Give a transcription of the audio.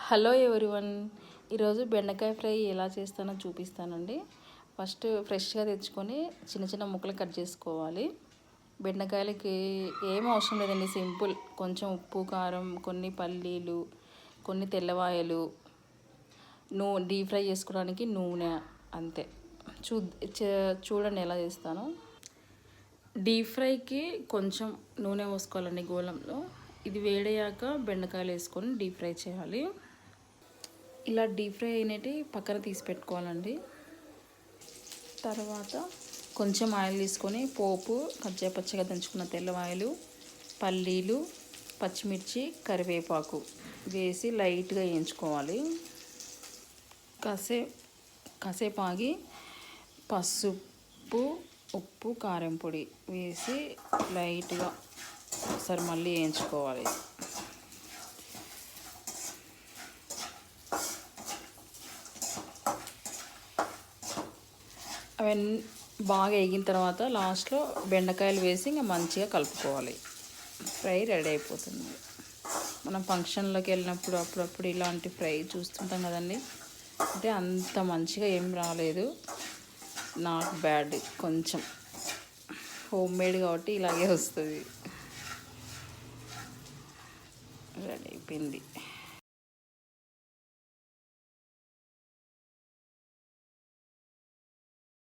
Hello everyone, ఈరోజు బెండకాయ fry ఎలా చేస్తానో చూపిస్తానండి. ఫస్ట్ ఫ్రెష్గా తెచ్చుకొని చిన్న చిన్న ముక్కలు కట్ చేసుకోవాలి. బెండకాయలకి ఏం అవసరం లేదండి, సింపుల్. కొంచెం ఉప్పు, కారం, కొన్ని పల్లీలు, కొన్ని తెల్లవాయలు, డీప్ ఫ్రై చేసుకోవడానికి నూనె, అంతే. చూడండి ఎలా చేస్తాను. డీప్ ఫ్రైకి కొంచెం నూనె పోసుకోవాలండి గోళంలో. ఇది వేడయ్యాక బెండకాయలు వేసుకొని డీప్ ఫ్రై చేయాలి. ఇలా డీప్ ఫ్రై అయినవి పక్కన తీసి పెట్టుకోవాలండి. తర్వాత కొంచెం ఆయిల్ తీసుకొని పోపు, పచ్చిగా దంచుకున్న తెల్లవాయలు, పల్లీలు, పచ్చిమిర్చి, కరివేపాకు వేసి లైట్గా వేయించుకోవాలి. కాసేపు ఆగి పసుపు, ఉప్పు, కారం పొడి వేసి లైట్గా ఒకసారి మళ్ళీ వేయించుకోవాలి. అవన్నీ బాగా వేగిన తర్వాత లాస్ట్లో బెండకాయలు వేసి ఇంకా మంచిగా కలుపుకోవాలి. ఫ్రై రెడీ అయిపోతుంది. మనం ఫంక్షన్లోకి వెళ్ళినప్పుడు అప్పుడప్పుడు ఇలాంటి ఫ్రై చూస్తుంటాం కదండి. అంటే అంత మంచిగా ఏం రాలేదు, నాట్ బ్యాడ్, కొంచెం హోమ్ మేడ్ కాబట్టి ఇలాగే వస్తుంది. రెడీ అయిపోయింది.